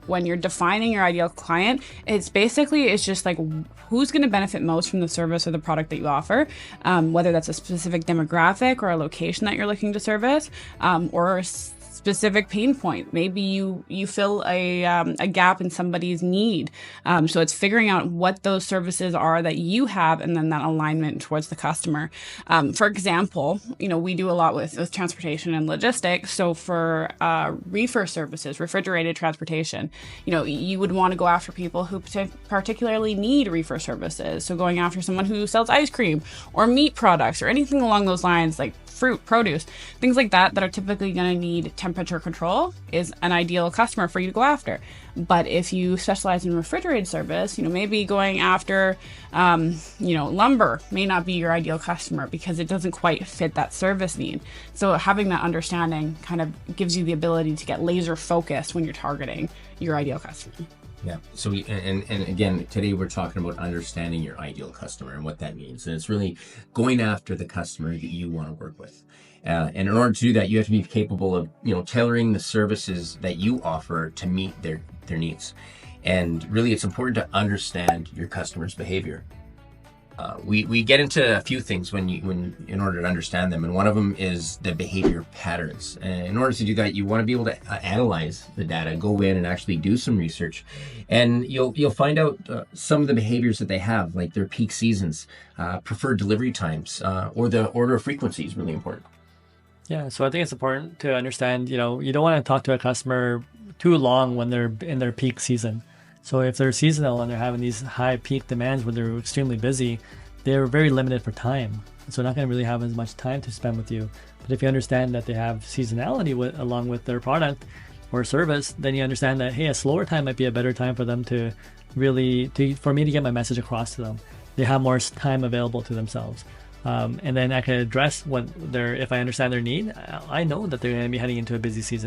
when you're defining your ideal client, it's just like who's going to benefit most from the service or the product that you offer, whether that's a specific demographic or a location that you're looking to service, or a specific pain point. Maybe you fill a gap in somebody's need. So it's figuring out what those services are that you have, and then that alignment towards the customer. For example, we do a lot with transportation and logistics. So for reefer services, refrigerated transportation, you would want to go after people who particularly need reefer services. So going after someone who sells ice cream or meat products or anything along those lines, like fruit, produce, things like that are typically going to need temperature control, is an ideal customer for you to go after. But if you specialize in refrigerated service, maybe going after, lumber may not be your ideal customer because it doesn't quite fit that service need. So having that understanding kind of gives you the ability to get laser focused when you're targeting your ideal customer. Yeah. So and again, today we're talking about understanding your ideal customer and what that means. And it's really going after the customer that you want to work with. And in order to do that, you have to be capable of, tailoring the services that you offer to meet their needs. And really, it's important to understand your customer's behavior. We get into a few things in order to understand them, and one of them is the behavior patterns. And in order to do that, you want to be able to analyze the data, go in and actually do some research, and you'll find out some of the behaviors that they have, like their peak seasons, preferred delivery times, or the order frequency is really important. Yeah, so I think it's important to understand, you don't want to talk to a customer too long when they're in their peak season. So if they're seasonal and they're having these high peak demands when they're extremely busy, they're very limited for time. So they're not going to really have as much time to spend with you. But if you understand that they have seasonality along with their product or service, then you understand that, hey, a slower time might be a better time for them for me to get my message across to them. They have more time available to themselves. And then I can address if I understand their need, I know that they're going to be heading into a busy season.